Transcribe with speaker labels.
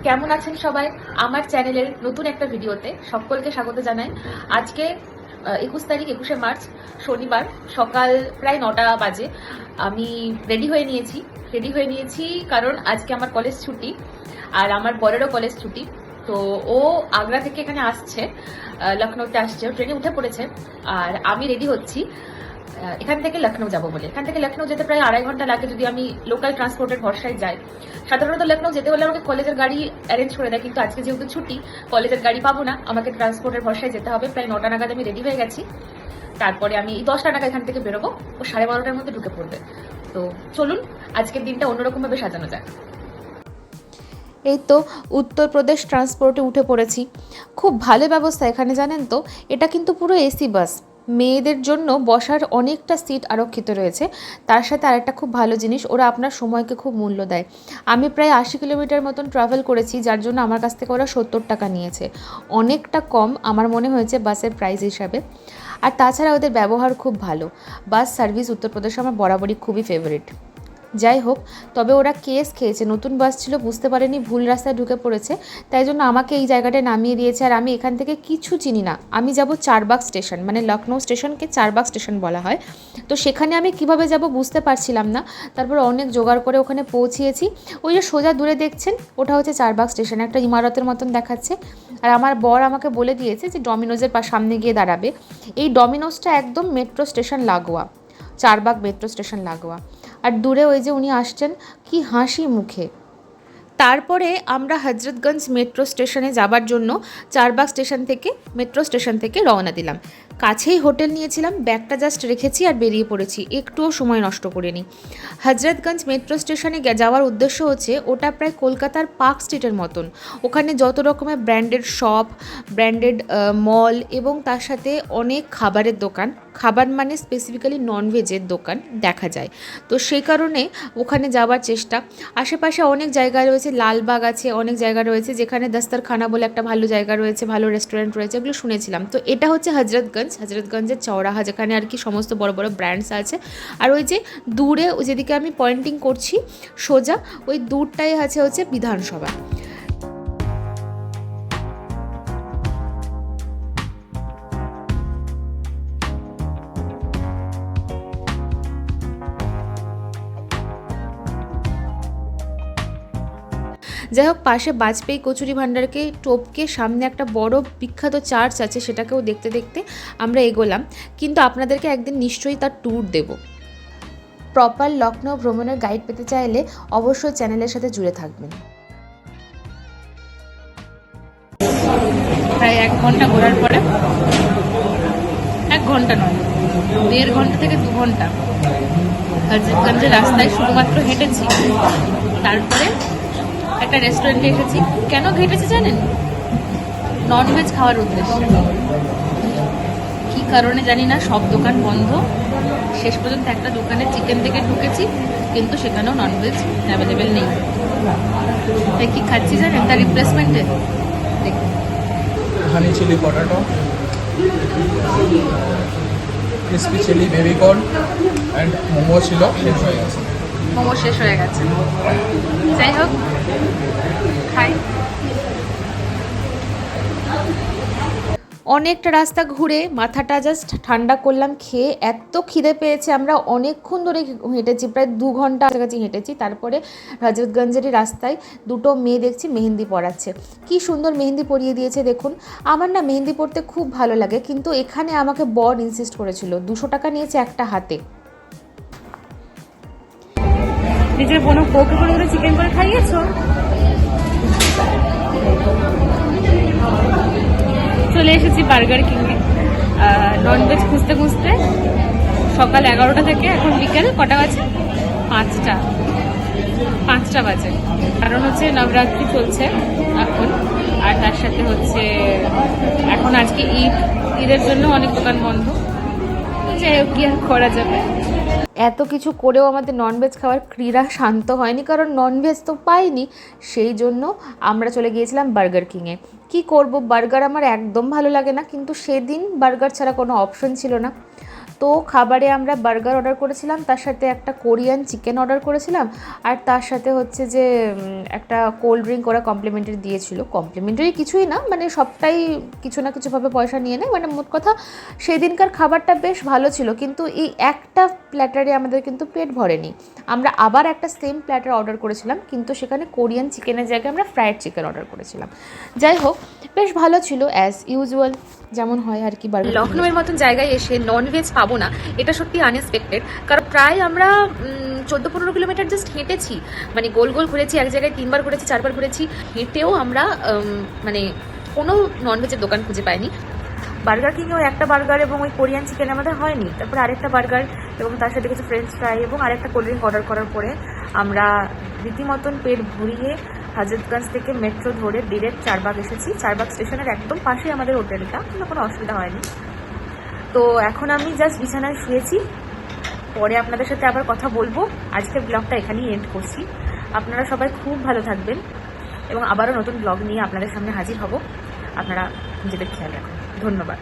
Speaker 1: কেমন আছেন সবাই? আমার চ্যানেলের নতুন একটা ভিডিওতে সকলকে স্বাগত জানাই। আজকে 21 তারিখ 21শে মার্চ শনিবার সকাল প্রায় 9টা বাজে। আমি রেডি হয়ে নিয়েছি কারণ আজকে আমার কলেজ ছুটি আর আমার বরেরও কলেজ ছুটি। তো ও আগ্রা থেকে এখানে আসছে, লখনৌতে আসছে, ট্রেনে উঠে পড়েছে আর আমি রেডি হচ্ছি এখান থেকে লখনৌ যাবো বলে। এখান থেকে লখনৌ যেতে প্রায় 2.5 ঘন্টা লাগে যদি আমি লোকাল ট্রান্সপোর্টের ভরসায় যাই। সাধারণত লখনৌ যেতে হলে আমাকে কলেজের গাড়ি অ্যারেঞ্জ করে দেয়, কিন্তু আজকে যেহেতু ছুটি কলেজের গাড়ি পাবো না, আমাকে ট্রান্সপোর্টের ভরসায় যেতে হবে। প্রায় 9টা নাগাদ আমি রেডি হয়ে গেছি। তারপরে আমি 10টা নাগাদ এখান থেকে বেরোবো, ও 12:30টার মধ্যে ঢুকে পড়বে। তো চলুন আজকের দিনটা অন্যরকম ভাবে সাজানো যাক।
Speaker 2: এই তো উত্তরপ্রদেশ ট্রান্সপোর্টে উঠে পড়েছি। খুব ভালো ব্যবস্থা এখানে, জানেন তো। এটা কিন্তু পুরো এসি বাস, মেয়েদের জন্য বসার অনেকটা সিট আরক্ষিত রয়েছে। তার সাথে আরেকটা খুব ভালো জিনিস, ওরা আপনার সময়কে খুব মূল্য দেয়। আমি প্রায় 80 কিলোমিটার মতন ট্রাভেল করেছি, যার জন্য আমার কাছ থেকে ওরা 70 টাকা নিয়েছে। অনেকটা কম আমার মনে হয়েছে বাসের প্রাইস হিসাবে। আর তাছাড়া ওদের ব্যবহার খুব ভালো। বাস সার্ভিস উত্তরপ্রদেশে আমার বরাবরই খুবই ফেভারিট। যাই হোক, তবে ওরা কেস খেয়েছে, নতুন বাস ছিল, বুঝতে পারেনি, ভুল রাস্তায় ঢুকে পড়েছে, তাই জন্য আমাকে এই জায়গাটায় নামিয়ে দিয়েছে। আর আমি এখান থেকে কিছু চিনি না। আমি যাব চারবাগ স্টেশন, মানে লখনৌ স্টেশনকে চারবাগ স্টেশন বলা হয়। তো সেখানে আমি কিভাবে যাব বুঝতে পারছিলাম না। তারপর অনেক জোগাড় করে ওখানে পৌঁছিয়েছি। ওই যে সোজা দূরে দেখছেন, ওটা হচ্ছে চারবাগ স্টেশন, একটা ইমারতের মতন দেখাচ্ছে। আর আমার বর আমাকে বলে দিয়েছে যে ডমিনোজের সামনে গিয়ে দাঁড়াবে। এই ডমিনোজটা একদম মেট্রো স্টেশন লাগোয়া, চারবাগ মেট্রো স্টেশন লাগোয়া। আর দূরে ওই যে উনি আসছেন, কি হাসি মুখে। তারপরে আমরা হজরতগঞ্জ মেট্রো স্টেশনে যাবার জন্য চারবাগ স্টেশন থেকে, মেট্রো স্টেশন থেকে রওনা দিলাম। কাছেই হোটেল নিয়েছিলাম, ব্যাগটা জাস্ট রেখেছি আর বেরিয়ে পড়েছি, একটুও সময় নষ্ট করিনি। হজরতগঞ্জ মেট্রো স্টেশনে যাওয়ার উদ্দেশ্য হচ্ছে, ওটা প্রায় কলকাতার পার্ক স্ট্রিটের মতন। ওখানে যত রকমের ব্র্যান্ডেড শপ, ব্র্যান্ডেড মল এবং তার সাথে অনেক খাবারের দোকান, খাবার মানে স্পেসিফিক্যালি ননভেজের দোকান দেখা যায়। তো সেই কারণে ওখানে যাওয়ার চেষ্টা। আশেপাশে অনেক জায়গা রয়েছে, লালবাগ আছে, অনেক জায়গা রয়েছে যেখানে দস্তরখানা বলে একটা ভালো জায়গা রয়েছে, ভালো রেস্টুরেন্ট রয়েছে, এগুলো শুনেছিলাম। তো এটা হচ্ছে হজরতগঞ্জের চৌরাহা, যেখানে আর কি সমস্ত বড় বড় ব্র্যান্ডস আছে। আর ওই যে দূরে যেদিকে আমি পয়েন্টিং করছি সোজা, ওই দূরটাই হচ্ছে বিধানসভা। যাই হোক, পাশে বাজপেয়ী কচুরি ভাণ্ডারকে টপকে সামনে একটা বড় বিখ্যাত চার্চ আছে, সেটাকেও দেখতে দেখতে আমরা এগোলাম। কিন্তু আপনাদেরকে একদিন নিশ্চয়ই তার ট্যুর দেব। প্রপার লখনৌ ভ্রমণের গাইড পেতে চাইলে অবশ্যই চ্যানেলের সাথে জুড়ে থাকবেন।
Speaker 1: প্রায় 1 ঘন্টা ঘোরার পরে, 1 ঘন্টা নয়, 1.5 ঘন্টা থেকে 2 ঘন্টা হজরতগঞ্জের রাস্তায় শুধুমাত্র হেঁটেছি। তারপরে একটা রেস্টুরেন্টে এসেছি। কেন হেঁটেছি জানেন? ননভেজ খাওয়ার উদ্দেশ্যে। কী কারণে জানি না, সব দোকান বন্ধ। শেষ পর্যন্ত একটা দোকানে চিকেন থেকে ঢুকেছি, কিন্তু সেখানেও ননভেজ অ্যাভেলেবেল নেই। তাই কি খাচ্ছি জানেন তার রিপ্লেসমেন্টে? দেখুন,
Speaker 3: honey chilli potato, crispy chilli baby corn and momo ছিল, শেষ হয়ে গেছে।
Speaker 1: মোমো শেষ হয়ে গেছে। যাই হোক, খাই।
Speaker 2: অনেকটা রাস্তা ঘুরে মাথাটা জাস্ট ঠান্ডা করলাম খেয়ে। এত খিদে পেয়েছে, আমরা অনেকক্ষণ ধরে হেঁটেছি, প্রায় 2 ঘন্টা কাছাকাছি হেঁটেছি। তারপরে হজরতগঞ্জেরই রাস্তায় দুটো মেয়ে দেখছি মেহেন্দি পরাচ্ছে। কি সুন্দর মেহেন্দি পরিয়ে দিয়েছে দেখুন। আমার না মেহেন্দি পরতে খুব ভালো লাগে, কিন্তু এখানে আমাকে বর ইনসিস্ট করেছিল। 200 টাকা নিয়েছে একটা হাতে।
Speaker 1: নিজের বোনও কোকে করে চিকেন করে খাইয়েছো? চলে এসেছি বার্গার কিংয়ে ননভেজ খুঁজতে খুঁজতে। সকাল 11টা থেকে এখন বিকেল কটা বাজে? 5টা বাজে। কারণ হচ্ছে নবরাত্রি চলছে এখন, আর তার সাথে হচ্ছে এখন আজকে ঈদের জন্য অনেক দোকান বন্ধ। যাই হোক, কি আর করা যাবে।
Speaker 2: এত কিছু করেও আমাদের ননভেজ খাওয়ার ক্রীড়া শান্ত হয়নি, কারণ ননভেজ তো পাইনি। সেই জন্য আমরা চলে গিয়েছিলাম বার্গার কিংয়ে। কি করব, বার্গার আমার একদম ভালো লাগে না, কিন্তু সেদিন বার্গার ছাড়া কোনো অপশন ছিল না। তো খাবারে আমরা বার্গার অর্ডার করেছিলাম, তার সাথে একটা কোরিয়ান চিকেন অর্ডার করেছিলাম, আর তার সাথে হচ্ছে যে একটা কোল্ড ড্রিঙ্ক ওরা কমপ্লিমেন্টারি দিয়েছিল। কমপ্লিমেন্টারি কিছুই না, মানে সবটাই কিছু না কিছুভাবে পয়সা নিয়ে নেয়। মানে মোট কথা সেদিনকার খাবারটা বেশ ভালো ছিল, কিন্তু এই একটা প্ল্যাটারে আমাদের কিন্তু পেট ভরেনি। আমরা আবার একটা সেম প্ল্যাটার অর্ডার করেছিলাম, কিন্তু সেখানে কোরিয়ান চিকেনের জায়গায় আমরা ফ্রায়েড চিকেন অর্ডার করেছিলাম। যাই হোক, বেশ ভালো ছিল, অ্যাজ ইউজুয়াল যেমন হয় আর কি।
Speaker 1: লখনউয়ের মতন জায়গায় এসে ননভেজ পাবো না, এটা সত্যি আনএক্সপেক্টেড। কারণ প্রায় আমরা 14-15 কিলোমিটার জাস্ট হেঁটেছি, মানে গোল গোল ঘুরেছি, এক জায়গায় 3বার ঘুরেছি, 4বার ঘুরেছি, হেঁটেও আমরা মানে কোনো ননভেজের দোকান খুঁজে পাইনি। বার্গার কিংও একটা বার্গার এবং ওই কোরিয়ান চিকেন আমাদের হয়নি, তারপরে আরেকটা বার্গার এবং তার সাথে কিছু ফ্রেঞ্চ ফ্রাই এবং আরেকটা কোল্ড ড্রিঙ্ক অর্ডার করার পরে আমরা রীতিমতন পেট ভরিয়ে হাজরতগঞ্জ থেকে মেট্রো ধরে ডিরেক্ট চারবাগ এসেছি। চারবাগ স্টেশনের একদম পাশেই আমাদের হোটেলটা, কোনো অসুবিধা হয়নি। তো এখন আমি জাস্ট বিছানায় শুয়েছি, পরে আপনাদের সাথে আবার কথা বলবো। আজকের ব্লগটা এখানেই এন্ড করছি। আপনারা সবাই খুব ভালো থাকবেন এবং আবারও নতুন ব্লগ নিয়ে আপনাদের সামনে হাজির হব। আপনারা নিজেদের খেয়াল রাখুন। ধন্যবাদ।